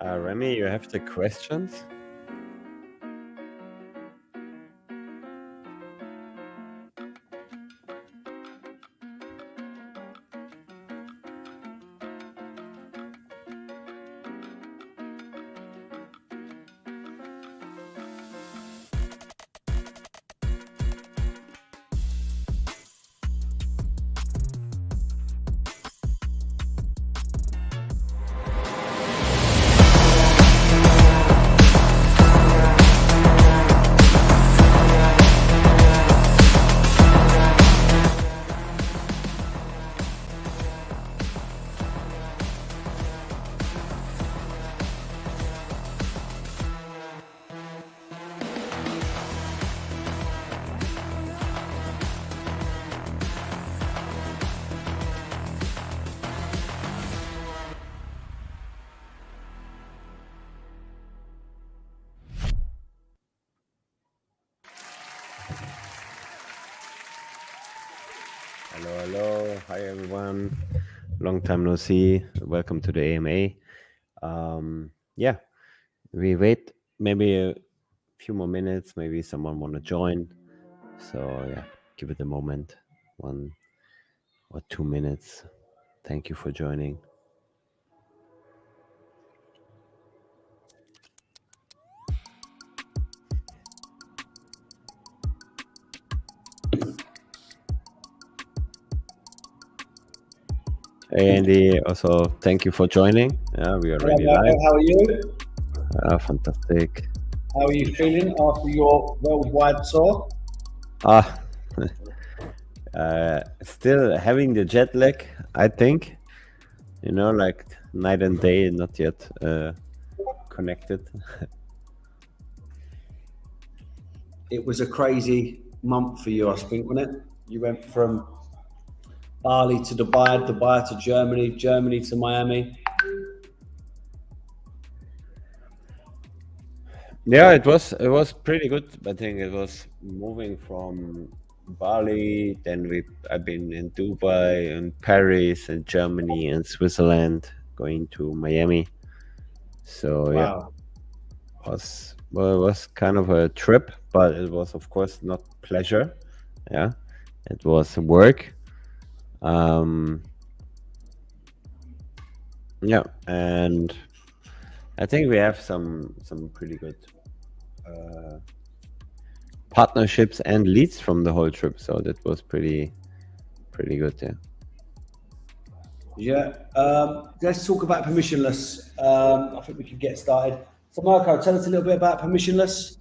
Remy, you have the questions? Hello. Hi, everyone. Long time no see. Welcome to the AMA. Yeah, we wait maybe a few more minutes. Maybe someone want to join. So yeah, give it a moment, 1 or 2 minutes. Thank you for joining. Hey, Andy, also thank you for joining. Yeah, we are already live. How are you? Fantastic. How are you feeling after your worldwide tour? Still having the jet lag, I think. You know, like night and day, not yet connected. It was a crazy month for you, I think, wasn't it? You went from Bali to Dubai, Dubai to Germany, Germany to Miami. Yeah, it was pretty good. I think it was moving from Bali, then I've been in Dubai and Paris and Germany and Switzerland, going to Miami. So Wow. yeah, it was kind of a trip, but it was of course not pleasure. Yeah, it was work. Yeah, and I think we have some pretty good partnerships and leads from the whole trip. So that was pretty good. Yeah. Yeah. Let's talk about permissionless. I think we can get started. So, Marco, tell us a little bit about permissionless.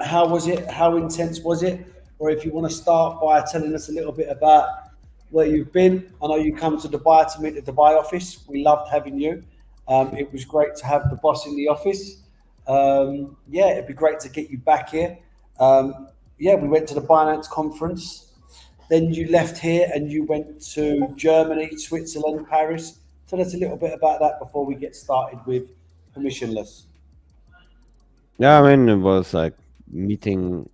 How was it? How intense was it? Or if you want to start by telling us a little bit about where you've been. I know you come to Dubai to meet the Dubai office. We loved having you. It was great to have the boss in the office. Yeah, it'd be great to get you back here. Yeah, we went to the Binance conference. Then you left here and you went to Germany, Switzerland, Paris. Tell us a little bit about that before we get started with permissionless. Yeah, I mean, it was like meeting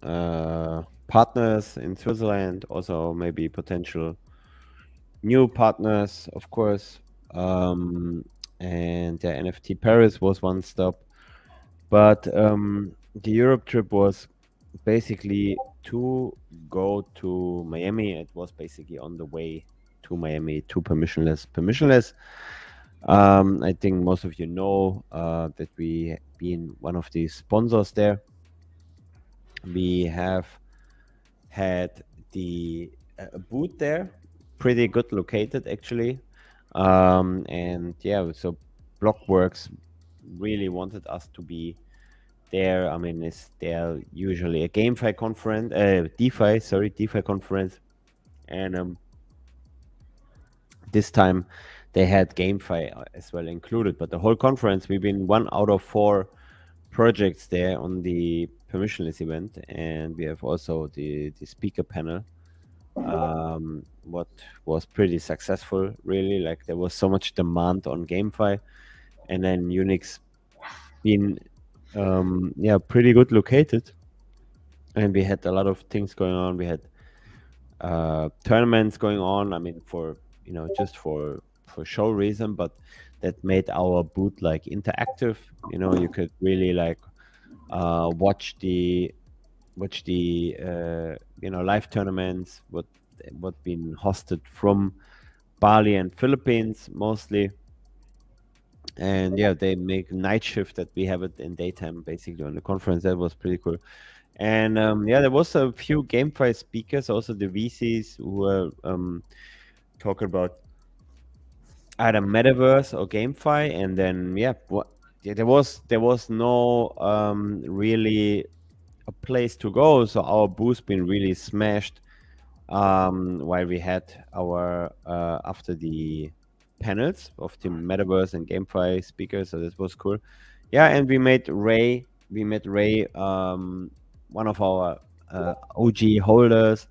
partners in Switzerland, also maybe potential new partners, of course. And the NFT Paris was one stop, but the Europe trip was basically to go to Miami. It was basically on the way to Miami to Permissionless. Permissionless, I think most of you know that we been one of the sponsors there. We have had the booth there, pretty good located actually. And yeah, so Blockworks really wanted us to be there. I mean, it's there usually a DeFi conference, and this time they had GameFi as well included. But the whole conference, we've been 1 out of 4 projects there on the permissionless event, and we have also the speaker panel. What was pretty successful, really. Like there was so much demand on GameFi, and then Unix been pretty good located, and we had a lot of things going on. We had tournaments going on. I mean, for just for for show reason, but that made our booth like interactive. You know, you could really like watch the live tournaments what been hosted from Bali and Philippines mostly. And yeah, they make night shift that we have it in daytime basically on the conference. That was pretty cool. And yeah, there was a few GameFi speakers, also the VCs who were talking about either metaverse or GameFi. And then yeah, yeah, there was no really a place to go. So our booth been really smashed while we had our after the panels of the metaverse and GameFi speakers. So this was cool. Yeah, and we met Ray, one of our OG holders.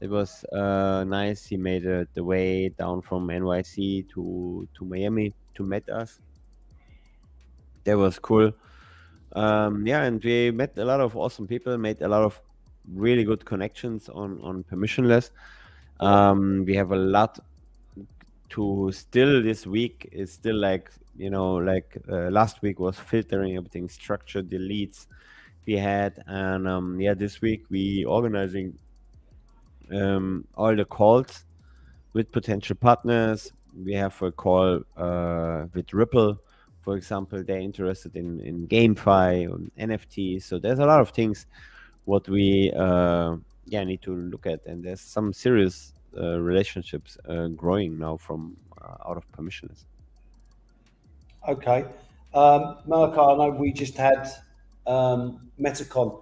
It was nice. He made the way down from NYC to Miami to meet us. That was cool. Yeah, and we met a lot of awesome people, made a lot of really good connections on Permissionless. We have a lot to still. This week is still like last week was filtering everything, structure deletes we had. And yeah, this week we organizing all the calls with potential partners. We have a call with Ripple, for example. They're interested in GameFi, NFTs. So there's a lot of things what we need to look at, and there's some serious relationships growing now from out of Permissionless. Okay. Marco, I know we just had Metacon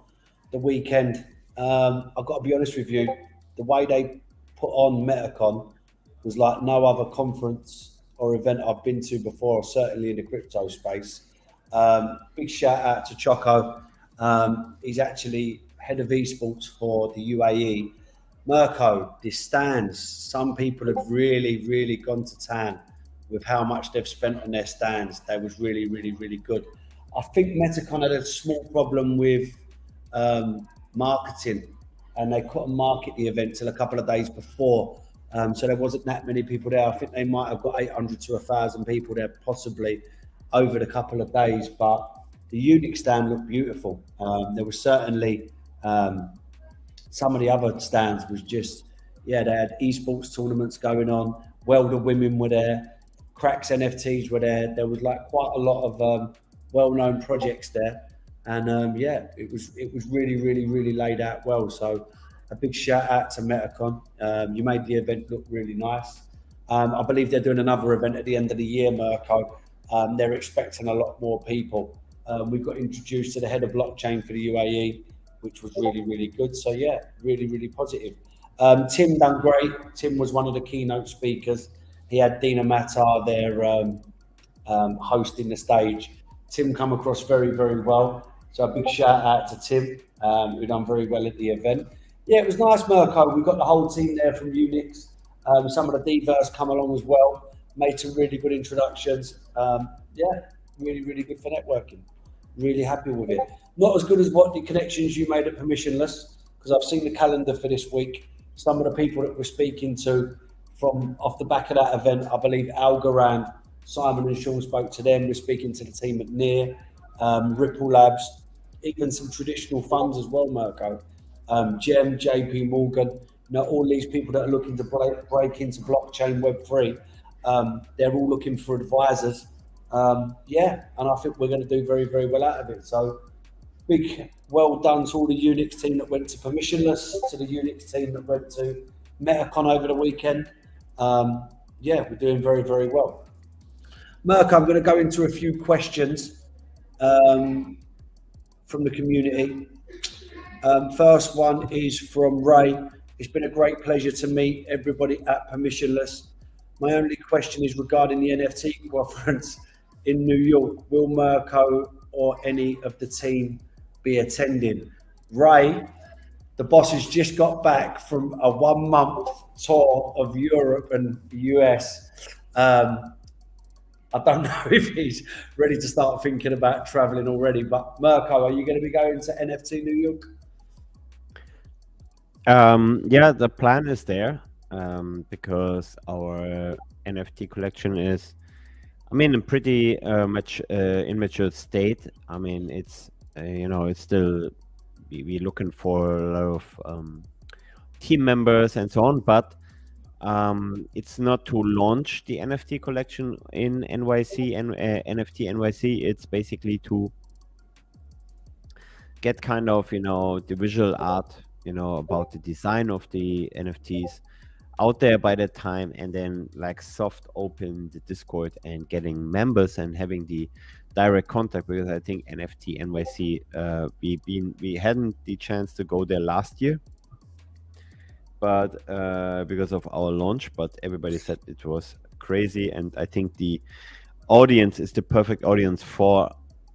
the weekend. I've got to be honest with you, the way they put on Metacon was like no other conference or event I've been to before, certainly in the crypto space. Big shout out to Choco. He's actually head of esports for the UAE. Mirko, the stands, some people have really, really gone to town with how much they've spent on their stands. They was really, really, really good. I think Metacon had a small problem with marketing, and they couldn't market the event till a couple of days before. So there wasn't that many people there. I think they might have got 800 to 1,000 people there, possibly over the couple of days. But the Unix stand looked beautiful. There was certainly some of the other stands was just, yeah, they had esports tournaments going on. Welder women were there. Cracks NFTs were there. There was like quite a lot of well-known projects there, and yeah, it was really, really, really laid out well. So a big shout out to Metacon. You made the event look really nice. I believe they're doing another event at the end of the year, Mirko. They're expecting a lot more people. We got introduced to the head of blockchain for the UAE, which was really, really good. So yeah, really, really positive. Tim done great. Tim was one of the keynote speakers. He had Dina Matar there hosting the stage. Tim come across very, very well. So a big shout out to Tim, who done very well at the event. Yeah, it was nice, Mirko. We got the whole team there from Unix. Some of the divas come along as well. Made some really good introductions. Yeah, really, really good for networking. Really happy with it. Not as good as what the connections you made at Permissionless, because I've seen the calendar for this week. Some of the people that we're speaking to from off the back of that event, I believe Algorand, Simon and Sean spoke to them. We're speaking to the team at Near, Ripple Labs, even some traditional funds as well, Mirko. Gem, JP Morgan, all these people that are looking to break into blockchain Web3, they're all looking for advisors. Yeah, and I think we're going to do very, very well out of it. So big well done to all the Unix team that went to Permissionless, to the Unix team that went to Metacon over the weekend. Yeah, we're doing very, very well. Mirko, I'm going to go into a few questions from the community. First one is from Ray. It's been a great pleasure to meet everybody at Permissionless. My only question is regarding the NFT conference in New York. Will Mirko or any of the team be attending? Ray, the boss has just got back from a 1-month tour of Europe and the US. I don't know if he's ready to start thinking about traveling already, but Mirko, are you going to be going to NFT New York? Yeah, the plan is there because NFT collection is, I mean, a pretty much immature state. I mean, it's it's still we looking for a lot of team members and so on, but it's not to launch the NFT collection in NYC and NFT NYC. It's basically to get kind of the visual art, about the design of the NFTs out there by that time, and then like soft open the Discord and getting members and having the direct contact, because I think NFT NYC we hadn't the chance to go there last year, but because of our launch, but everybody said it was crazy, and I think the audience is the perfect audience for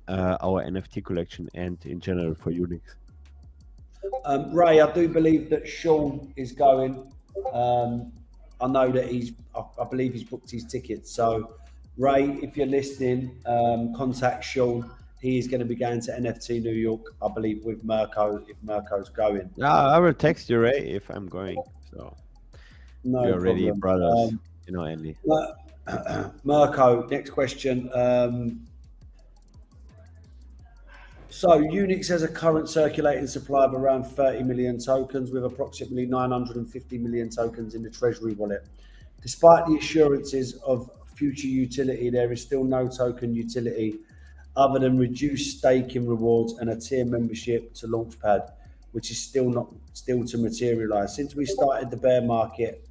our NFT collection and in general for Unix. Ray, I do believe that Sean is going. I know that I believe he's booked his ticket. So, Ray, if you're listening, contact Sean. He is going to be going to NFT New York, I believe, with Mirko, if Mirko's going. Yeah, I will text you, Ray, if I'm going. So No we're already problem. brothers, Andy. Mirko, next question. So Unix has a current circulating supply of around 30 million tokens, with approximately 950 million tokens in the Treasury wallet. Despite the assurances of future utility, there is still no token utility other than reduced staking rewards and a tier membership to Launchpad, which is still to materialize. Since we started the bear market,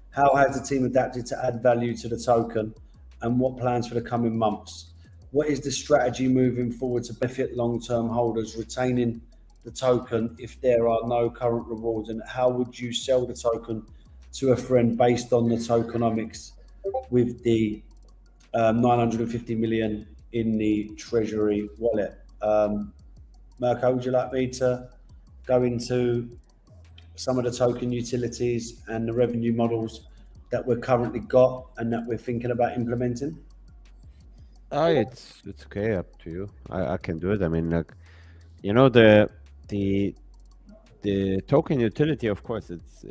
how has the team adapted to add value to the token, and what plans for the coming months? What is the strategy moving forward to benefit long-term holders retaining the token if there are no current rewards? And how would you sell the token to a friend based on the tokenomics with the 950 million in the Treasury wallet? Mirko, would you like me to go into some of the token utilities and the revenue models that we're currently got and that we're thinking about implementing? It's okay, up to you. I can do it. I mean, like, the token utility, of course, it's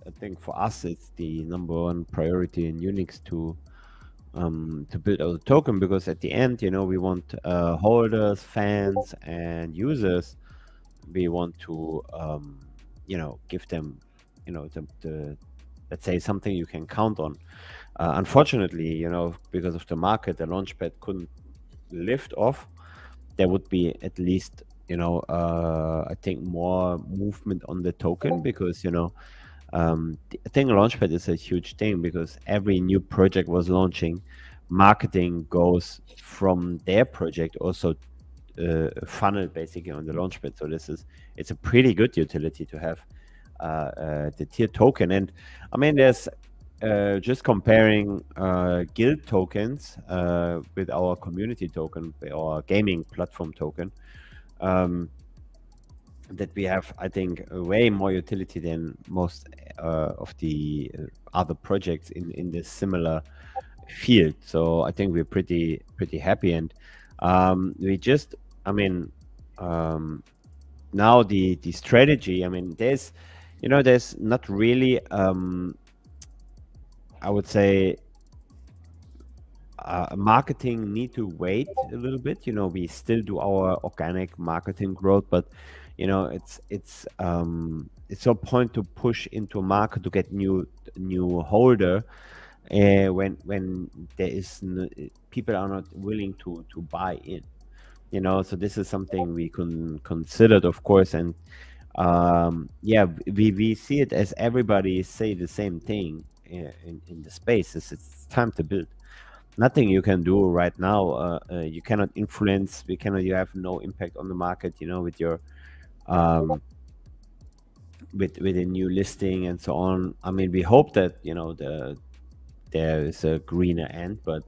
I think for us it's the number one priority in Unix to build out a token, because at the end, we want holders, fans, and users. We want to give them the let's say something you can count on. Unfortunately, because of the market, the launchpad couldn't lift off. There would be at least I think more movement on the token, because I think launchpad is a huge thing, because every new project was launching, marketing goes from their project also funneled basically on the launchpad. So it's a pretty good utility to have the tier token. And I mean, there's just comparing guild tokens with our community token, our gaming platform token, that we have, I think, way more utility than most of the other projects in this similar field. So I think we're pretty happy, and we just, I mean, now the strategy. I mean, there's not really I would say marketing need to wait a little bit. We still do our organic marketing growth, but it's no point to push into a market to get new holder when there is people are not willing to buy in. So this is something we can consider, of course, and yeah, we see it as everybody say the same thing in the space. It's time to build. Nothing you can do right now. You cannot influence. You have no impact on the market. With your with a new listing and so on. I mean, we hope that there is a greener end, but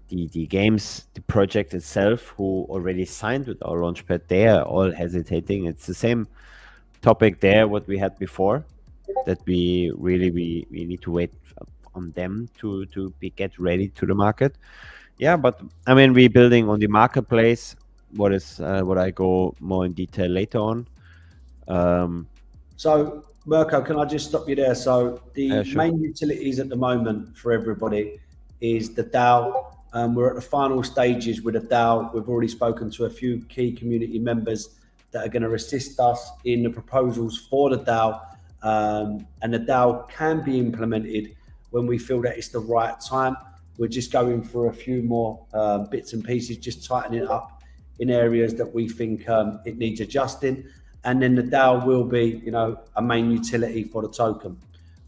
the games, the project itself, who already signed with our launchpad, they are all hesitating. It's the same topic there what we had before, that we need to wait on them to get ready to the market. Yeah, but I mean, we're building on the marketplace, what I go more in detail later on. So, Mirko, can I just stop you there? So, the Sure. main utilities at the moment for everybody is the DAO. We're at the final stages with the DAO. We've already spoken to a few key community members that are going to assist us in the proposals for the DAO. And the DAO can be implemented when we feel that it's the right time. We're just going through a few more bits and pieces, just tightening it up in areas that we think it needs adjusting. And then the DAO will be, a main utility for the token.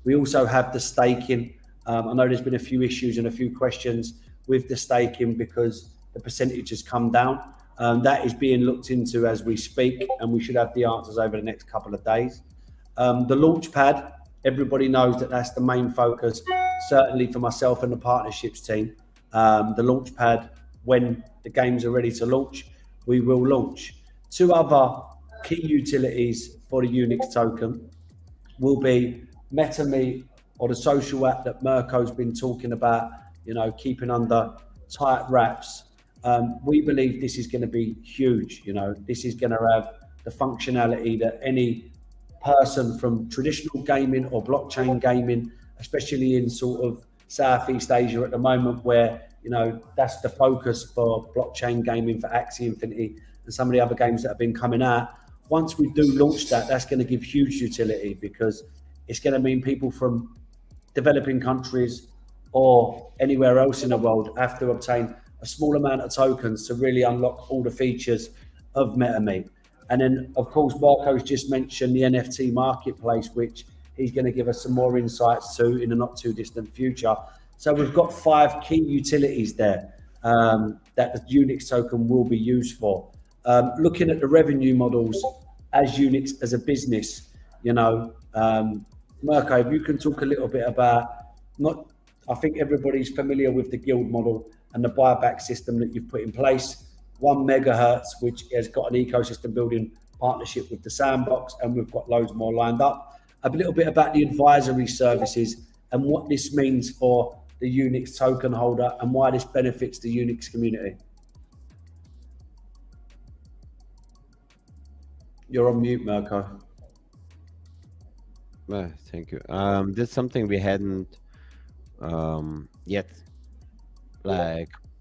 We also have the staking. I know there's been a few issues and a few questions with the staking because the percentage has come down. That is being looked into as we speak, and we should have the answers over the next couple of days. The launch pad, everybody knows that that's the main focus, certainly for myself and the partnerships team. The launch pad, when the games are ready to launch, we will launch. Two other key utilities for the Unix token will be MetaMe, or the social app that Mirko's been talking about, keeping under tight wraps. We believe this is going to be huge. This is going to have the functionality that any person from traditional gaming or blockchain gaming, especially in sort of Southeast Asia at the moment, where that's the focus for blockchain gaming for Axie Infinity and some of the other games that have been coming out. Once we do launch that, that's going to give huge utility because it's going to mean people from developing countries or anywhere else in the world have to obtain a small amount of tokens to really unlock all the features of MetaMe. And then, of course, Marco's just mentioned the NFT marketplace, which he's going to give us some more insights to in the not too distant future. So we've got 5 key utilities there that the Unix token will be used for. Looking at the revenue models as Unix as a business, Mirko, if you can talk a little bit about I think everybody's familiar with the guild model and the buyback system that you've put in place. 1 megahertz, which has got an ecosystem building partnership with the Sandbox, and we've got loads more lined up. A little bit about the advisory services and what this means for the Unix token holder and why this benefits the Unix community. You're on mute, Mirko. Thank you. This is something we hadn't yet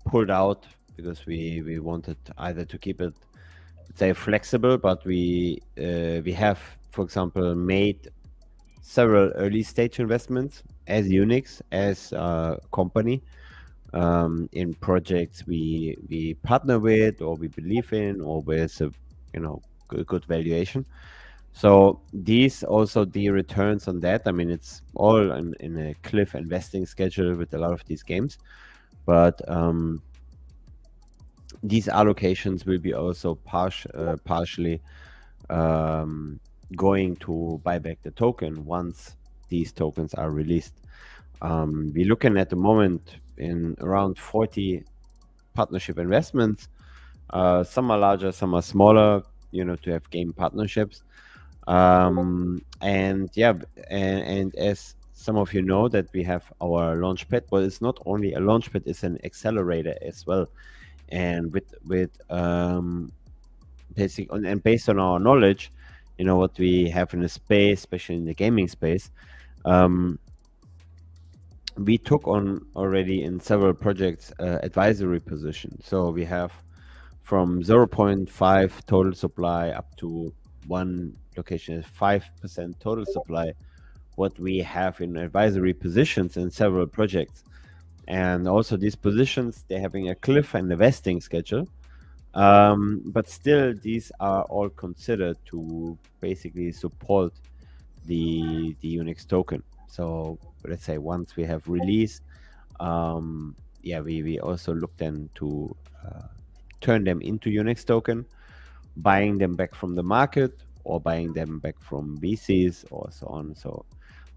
pulled out because we wanted either to keep it, let's say, flexible, but we have, for example, made several early stage investments as Unix, as a company, in projects we partner with or we believe in or with a good valuation. So these also, the returns on that, I mean, it's all in a cliff investing schedule with a lot of these games, but these allocations will be also partially going to buy back the token once these tokens are released. We're looking at the moment in around 40 partnership investments. Some are larger, some are smaller, to have game partnerships. And as some of you know, that we have our launchpad, but it's not only a launchpad, it's an accelerator as well. And with based on our knowledge, what we have in the space, especially in the gaming space, we took on already in several projects advisory positions. So we have from 0.5 total supply up to 1 location is 5% total supply, what we have in advisory positions in several projects. And also these positions, they're having a cliff and a vesting schedule. But still, these are all considered to basically support the Unix token. So let's say once we have released, we also look then to turn them into Unix token, buying them back from the market or buying them back from VCs or so on. So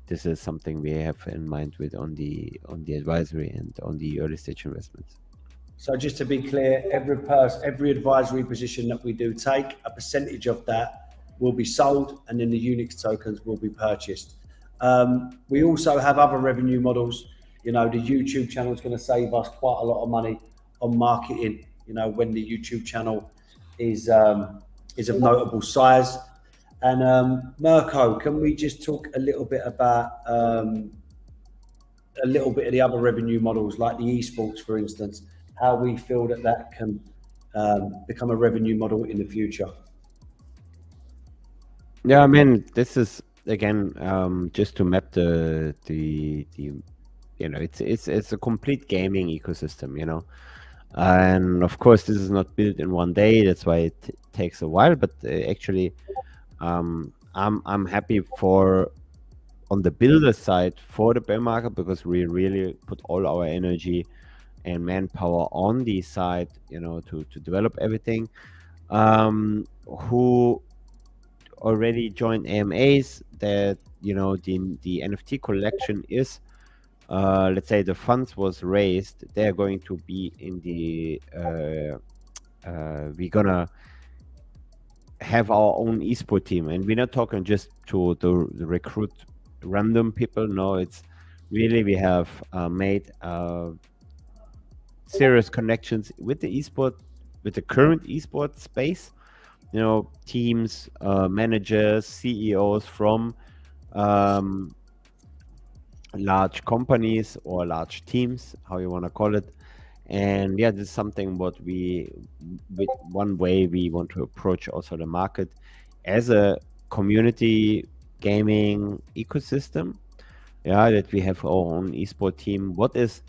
this is something we have in mind with on the advisory and on the early stage investments. So just to be clear, every advisory position that we do take, a percentage of that will be sold, and then the Unix tokens will be purchased. We also have other revenue models. The YouTube channel is going to save us quite a lot of money on marketing. When the YouTube channel is of notable size. And Mirko, can we just talk a little bit about a little bit of the other revenue models, like the esports, for instance, how we feel that that can become a revenue model in the future? Yeah, I mean, this is again just to map the it's a complete gaming ecosystem, and of course this is not built in one day. That's why it takes a while. But actually, I'm happy for on the builder side for the bear market because we really put all our energy and manpower on the side, to develop everything. Who already joined AMAs that the NFT collection is let's say the funds was raised, they're going to be in the we're gonna have our own esport team, and we're not talking just to the recruit random people. No, it's really we have made serious connections with the esport, with the current esport space, teams, managers, CEOs from um, large companies or large teams, how you want to call it. And yeah, this is something what with one way we want to approach also the market as a community gaming ecosystem. Yeah, that we have our own esport team. What is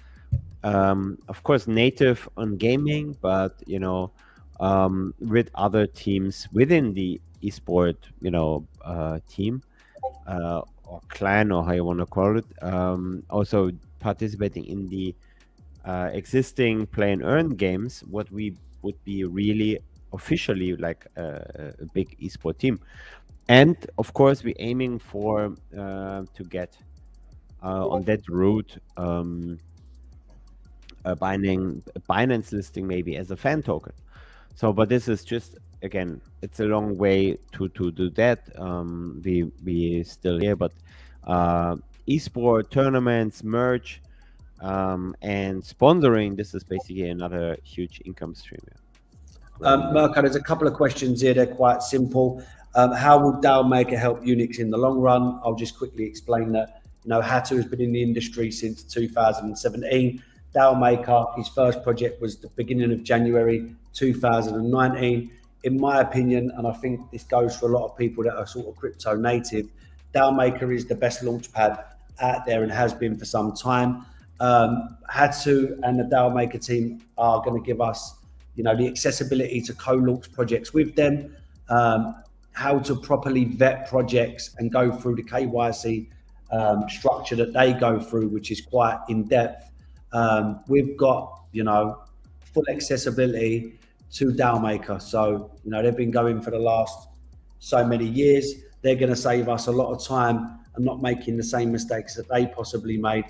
of course native on gaming, but with other teams within the esport, team or clan or how you want to call it. Also participating in the existing play and earn games, what we would be really officially like a big esport team. And of course, we're aiming for to get on that route a Binance listing maybe as a fan token. So, but this is just again, it's a long way to do that. We still here, but esport tournaments, merch, and sponsoring. This is basically another huge income stream. Yeah. Mirko, there's a couple of questions here. They're quite simple. How will DAO Maker help Unix in the long run? I'll just quickly explain that. Hatu has been in the industry since 2017. DAO Maker, his first project was the beginning of January 2019. In my opinion, and I think this goes for a lot of people that are sort of crypto native, DAO Maker is the best launchpad out there and has been for some time. Hatu and the DAO Maker team are going to give us the accessibility to co-launch projects with them, how to properly vet projects and go through the KYC structure that they go through, which is quite in depth. We've got, full accessibility to DAO Maker. So, they've been going for the last so many years. They're going to save us a lot of time and not making the same mistakes that they possibly made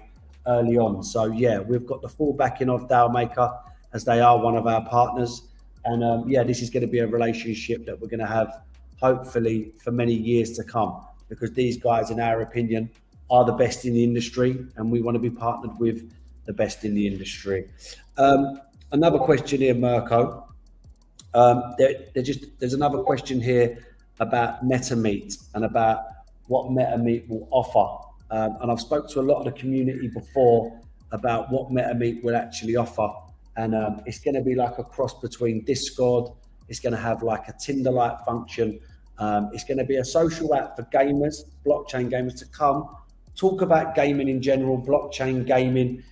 early on. So, yeah, we've got the full backing of DAO Maker, as they are one of our partners. And this is going to be a relationship that we're going to have hopefully for many years to come, because these guys, in our opinion, are the best in the industry, and we want to be partnered with the best in the industry. Another question here, Mirko. There's another question here about MetaMeet and about what MetaMeet will offer. And I've spoke to a lot of the community before about what MetaMeet will actually offer. And it's going to be like a cross between Discord. It's going to have like a Tinder-like function. It's going to be a social app for gamers, blockchain gamers, to come talk about gaming in general, blockchain gaming.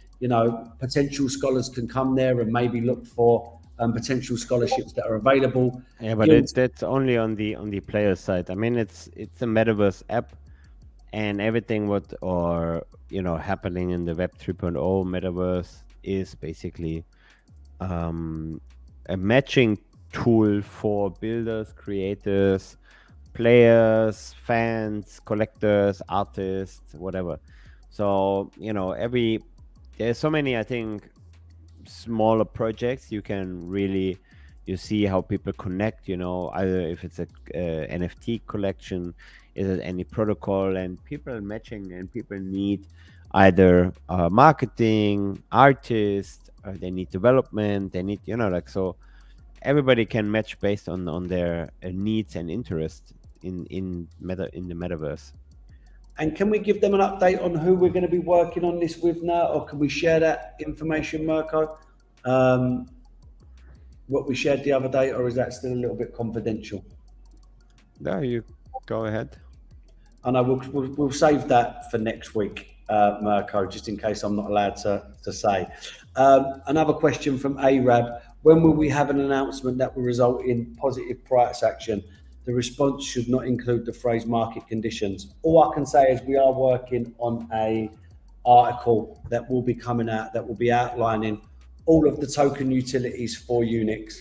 Potential scholars can come there and maybe look for potential scholarships that are available. Yeah, but that's only on the player side. I mean, it's a metaverse app, and everything happening in the Web 3.0 metaverse is basically a matching tool for builders, creators, players, fans, collectors, artists, whatever. So there's so many, I think, smaller projects you can really see how people connect, either if it's a NFT collection, is it any protocol, and people matching, and people need either marketing, artists, they need development, they need, so everybody can match based on their needs and interests. in the metaverse. And can we give them an update on who we're going to be working on this with now, or can we share that information, Mirko? What we shared the other day, or is that still a little bit confidential? There, you go ahead. I know we'll save that for next week, Mirko, just in case I'm not allowed to say. Another question from Arab: when will we have an announcement that will result in positive price action? The response should not include the phrase market conditions. All I can say is we are working on a article that will be coming out that will be outlining all of the token utilities for Unix,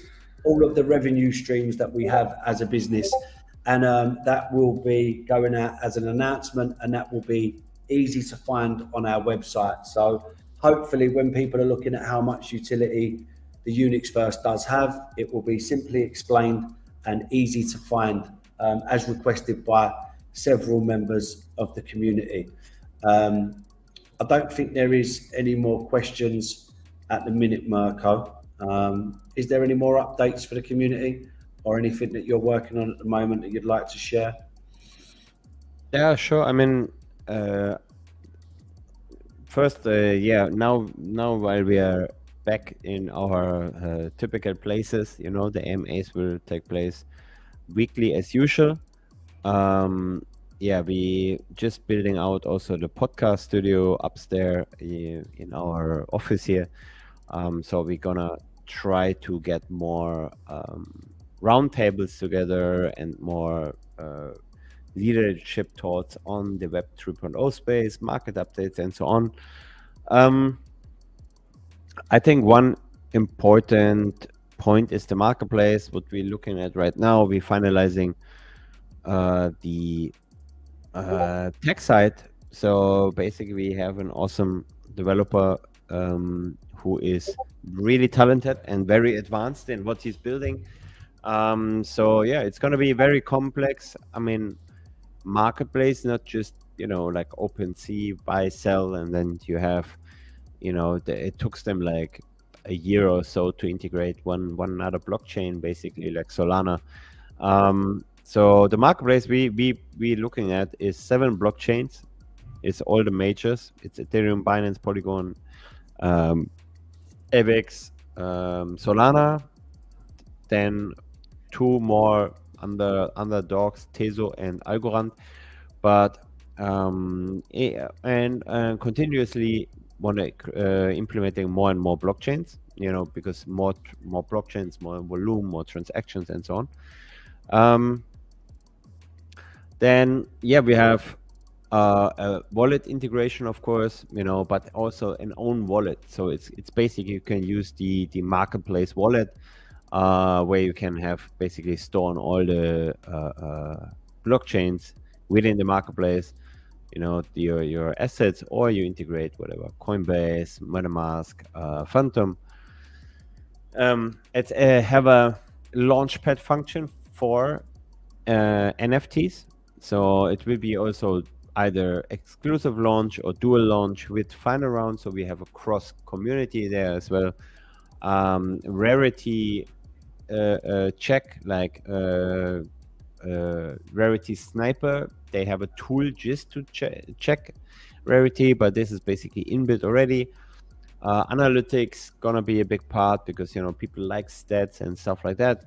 all of the revenue streams that we have as a business, and that will be going out as an announcement, and that will be easy to find on our website. So hopefully when people are looking at how much utility the Unix verse does have, it will be simply explained and easy to find, as requested by several members of the community. I don't think there is any more questions at the minute, Mirko. Is there any more updates for the community or anything that you're working on at the moment that you'd like to share? Yeah, sure. I mean, first, now while we are back in our typical places, the AMAs will take place weekly as usual. We just building out also the podcast studio upstairs in our office here. So we're gonna try to get more roundtables together and more leadership thoughts on the Web 3.0 space, market updates, and so on. I think one important point is the marketplace. What we're looking at right now, we're finalizing the tech side. So basically, we have an awesome developer who is really talented and very advanced in what he's building. It's going to be very complex. I mean, marketplace, not just like OpenSea, buy, sell, and then you have it took them like a year or so to integrate one other blockchain, basically like Solana. So the marketplace we looking at is 7 blockchains. It's all the majors. It's Ethereum, Binance, Polygon, AVEX, Solana, then 2 more underdogs, Teso and Algorand. But continuously implementing more and more blockchains, because more blockchains, more volume, more transactions, and so on. Then we have a wallet integration, of course, but also an own wallet. So it's basically you can use the marketplace wallet, where you can have basically store on all the blockchains within the marketplace, your assets, or you integrate whatever, Coinbase, MetaMask, Phantom. It's have a launchpad function for NFTs. So it will be also either exclusive launch or dual launch with final round. So we have a cross community there as well. Rarity check, like Rarity Sniper. They have a tool just to check rarity, but this is basically inbuilt already. Analytics gonna be a big part because people like stats and stuff like that.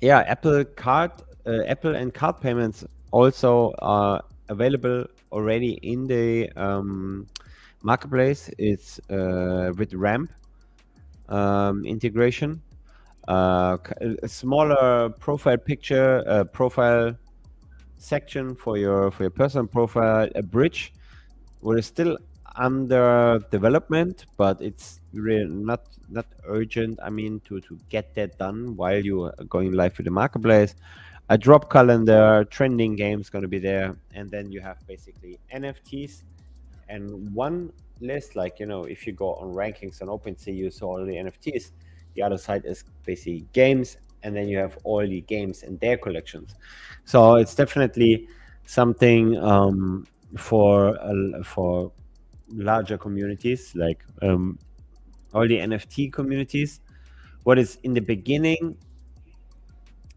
Apple and card payments also are available already in the marketplace. It's with Ramp integration. A smaller profile picture, profile section for your personal profile, a bridge, what is still under development, but it's really not urgent. I mean, to get that done while you are going live with the marketplace. A drop calendar, trending games going to be there, and then you have basically NFTs and one list. Like if you go on rankings on OpenSea, you saw all the NFTs. The other side is basically games, and then you have all the games and their collections. So it's definitely something for larger communities, like all the NFT communities. What is in the beginning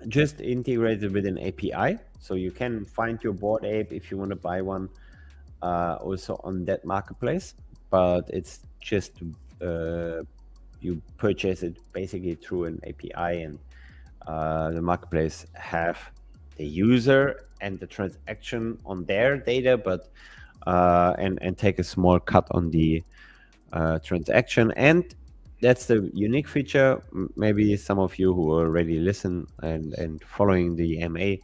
just integrated with an API, so you can find your board ape if you want to buy one, also on that marketplace. But it's just you purchase it basically through an API, and the marketplace have the user and the transaction on their data, but and take a small cut on the transaction. And that's the unique feature. Maybe some of you who already listen and following the MA,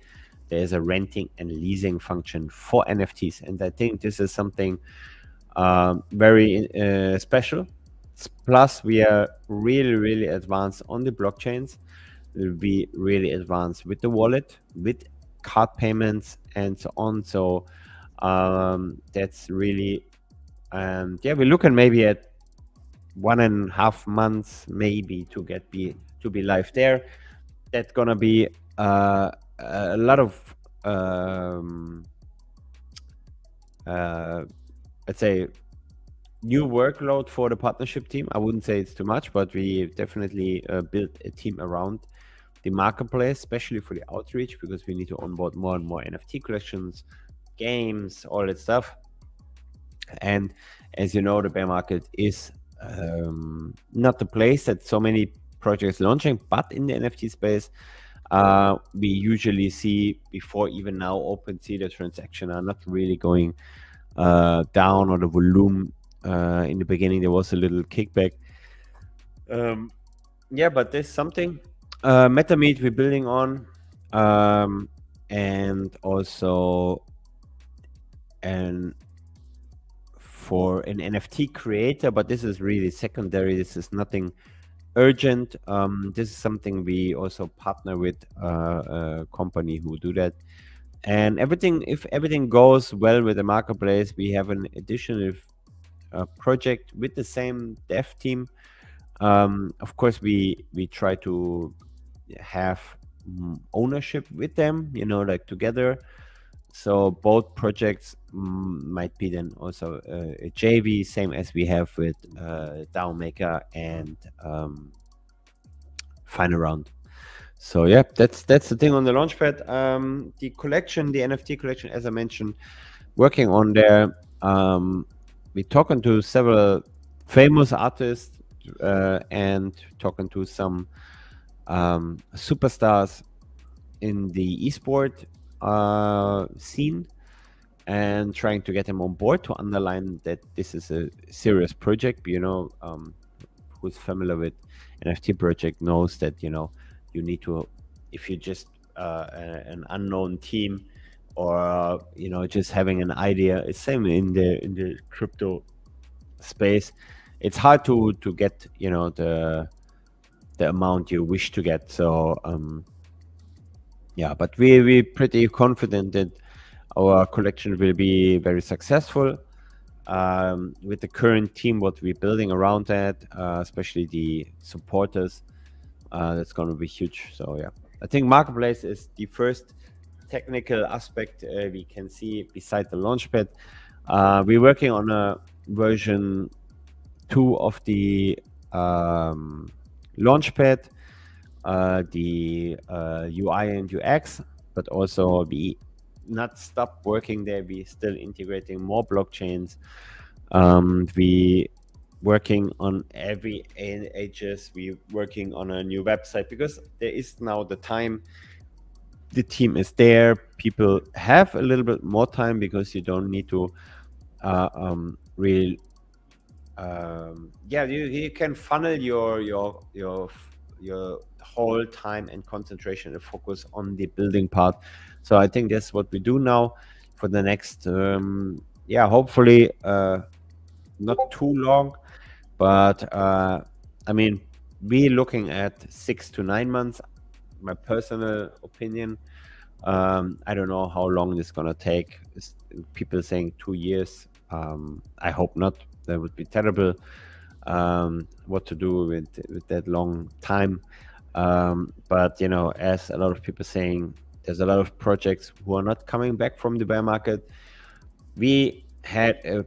there's a renting and leasing function for NFTs, and I think this is something very special. Plus, we are really advanced on the blockchains. We'll be really advanced with the wallet, with card payments, and so on. So that's really, yeah, we're looking maybe at 1.5 months maybe to be live there. That's gonna be a lot of let's say new workload for the partnership team. I wouldn't say it's too much, but we definitely built a team around the marketplace, especially for the outreach, because we need to onboard more and more NFT collections, games, all that stuff. And as you know, the bear market is not the place that so many projects launching, but in the NFT space, we usually see before even now OpenSea, the transaction are not really going down, or the volume in the beginning there was a little kickback. Yeah, but there's something MetaMeet we're building on, and also for an NFT creator, but this is really secondary. This is nothing urgent. This is something we also partner with a company who do that. And if everything goes well with the marketplace, we have an additional project with the same dev team. Of course, we try to have ownership with them, like together. So both projects might be then also a JV, same as we have with DAO Maker and Final Round. So yeah, that's the thing on the Launchpad. The collection, the NFT collection, as I mentioned, working on there. We're talking to several famous artists and talking to some superstars in the Esports scene, and trying to get them on board to underline that this is a serious project. Who's familiar with NFT project knows that you need to, if you just an unknown team, or just having an idea. It's same in the crypto space. It's hard to get the amount you wish to get. So yeah, but we're pretty confident that our collection will be very successful with the current team, what we're building around that, especially the supporters. That's going to be huge. So yeah, I think marketplace is the first technical aspect we can see beside the Launchpad. We're working on a version 2 of the Launchpad, the UI and UX, but also we not stop working there. We still integrating more blockchains. We working on every ages. We working on a new website, because there is now the time. The team is there. People have a little bit more time, because you don't need to really you can funnel your whole time and concentration and focus on the building part. So I think that's what we do now for the next hopefully not too long, but I mean, we're looking at 6 to 9 months, my personal opinion. I don't know how long this is gonna take. People saying 2 years. I hope not. That would be terrible. What to do with that long time? But as a lot of people saying, there's a lot of projects who are not coming back from the bear market. We had a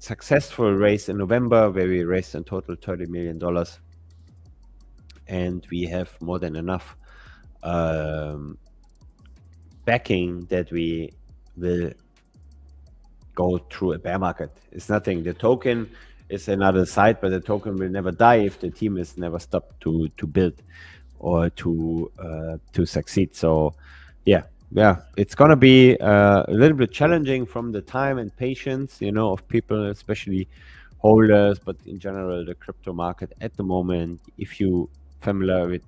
successful raise in November where we raised in total $30 million, and we have more than enough backing that we will go through a bear market. It's nothing. The token is another side, but the token will never die if the team is never stopped to build or to succeed. So yeah, it's gonna be a little bit challenging from the time and patience, of people, especially holders, but in general the crypto market at the moment. If you familiar with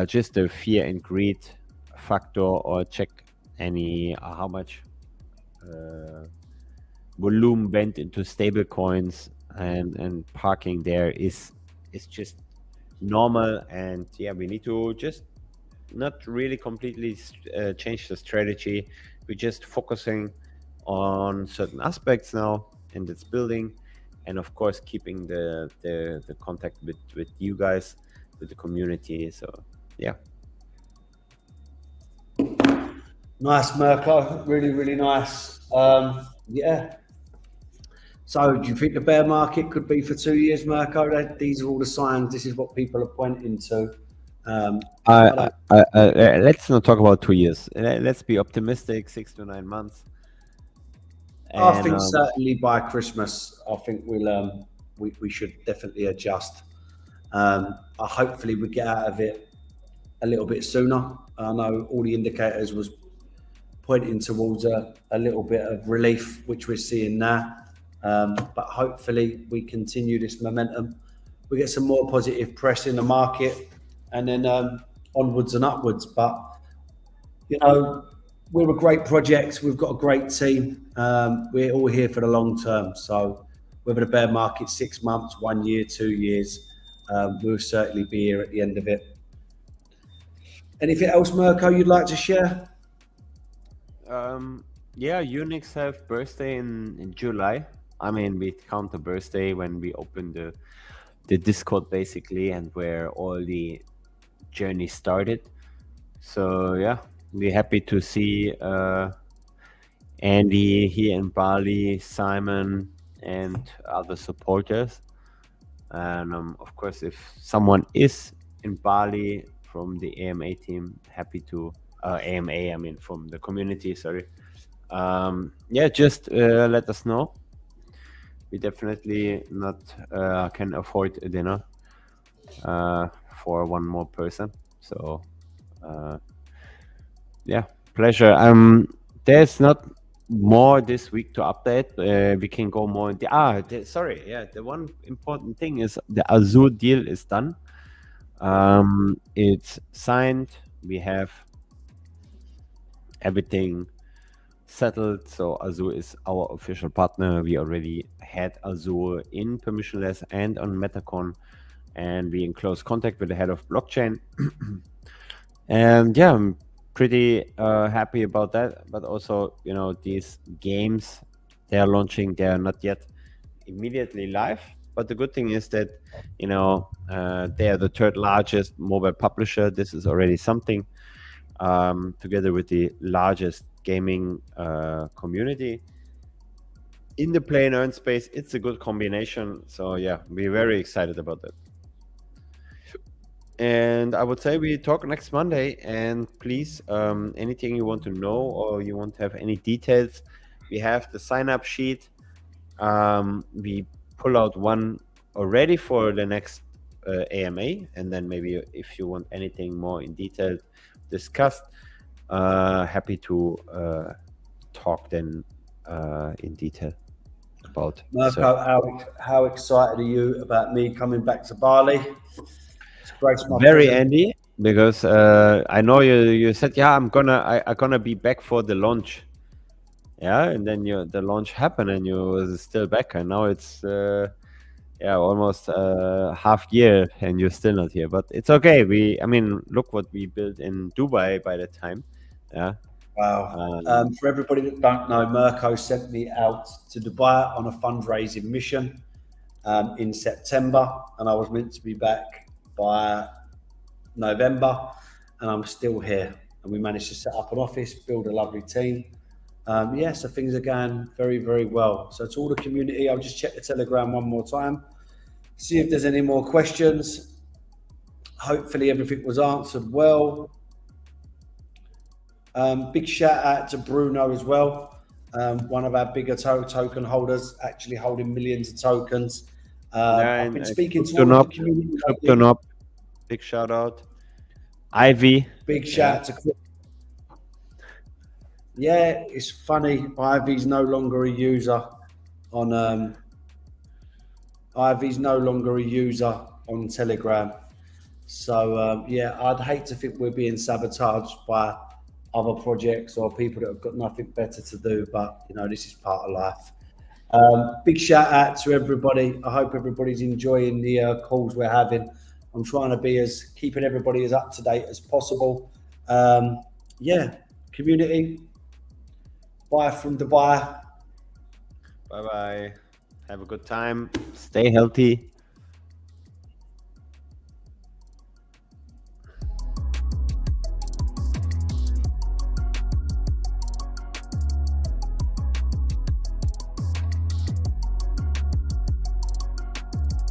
just the fear and greed factor, or check any how much volume went into stable coins, and parking there is just normal. And yeah, we need to just not really completely change the strategy. We're just focusing on certain aspects now, and it's building, and of course keeping the contact with you guys, with the community. So yeah. Nice, Mirko. Really, really nice. Yeah. So, do you think the bear market could be for 2 years, Mirko? These are all the signs. This is what people are pointing to. Let's not talk about 2 years. Let's be optimistic. 6 to 9 months. I think certainly by Christmas, I think we should definitely adjust. Hopefully, we get out of it a little bit sooner. I know all the indicators was pointing towards a little bit of relief, which we're seeing now. But hopefully we continue this momentum. We get some more positive press in the market, and then onwards and upwards. But, we're a great project. We've got a great team. We're all here for the long term. So whether the bear market's 6 months, 1 year, 2 years, we'll certainly be here at the end of it. Anything else, Mirko, you'd like to share? Yeah, Unix have birthday in July. I mean, we count the birthday when we open the Discord, basically, and where all the journey started. So yeah, we're happy to see Andy here in Bali, Simon, and other supporters. And of course, if someone is in Bali from the AMA team, happy to AMA, I mean from the community, sorry. Yeah, just let us know. We definitely not can afford a dinner for one more person. So yeah, pleasure. There's not more this week to update. We can go more in the one important thing is the Azure deal is done. It's signed. We have everything settled. So Azure is our official partner. We already had Azure in Permissionless and on Metacon, and we in close contact with the head of blockchain. And yeah, I'm pretty happy about that. But also, these games they are launching, they are not yet immediately live. But the good thing is that, they are the third largest mobile publisher. This is already something, together with the largest gaming community in the play and earn space. It's a good combination. So yeah, we're very excited about that. And I would say we talk next Monday. And please, anything you want to know or you want to have any details, we have the sign-up sheet. We pull out one already for the next AMA, and then maybe if you want anything more in detail discussed, happy to talk then in detail about. Mirko, how excited are you about me coming back to Bali? Very, Andy, because I know you said, yeah, I'm gonna be back for the launch. Yeah, and then the launch happened and you was still back, and now it's almost half year and you're still not here. But it's okay. Look what we built in Dubai by the time. Yeah. Wow. For everybody that don't know, Mirko sent me out to Dubai on a fundraising mission in September, and I was meant to be back by November, and I'm still here. And we managed to set up an office, build a lovely team. So things are going very, very well. So to all the community, I'll just check the Telegram one more time, see if there's any more questions. Hopefully everything was answered well. Big shout out to Bruno as well, one of our bigger token holders, actually holding millions of tokens. I've been speaking to all of the community. Tokenomics, big shout out. Ivy. Big shout out to. Yeah, it's funny. Ivy's no longer a user on. Ivy's no longer a user on Telegram. So yeah, I'd hate to think we're being sabotaged by other projects or people that have got nothing better to do. But you know, this is part of life. Big shout out to everybody. I hope everybody's enjoying the calls we're having. I'm trying to be keeping everybody as up to date as possible. Yeah, community. Bye from Dubai. Bye bye. Have a good time. Stay healthy.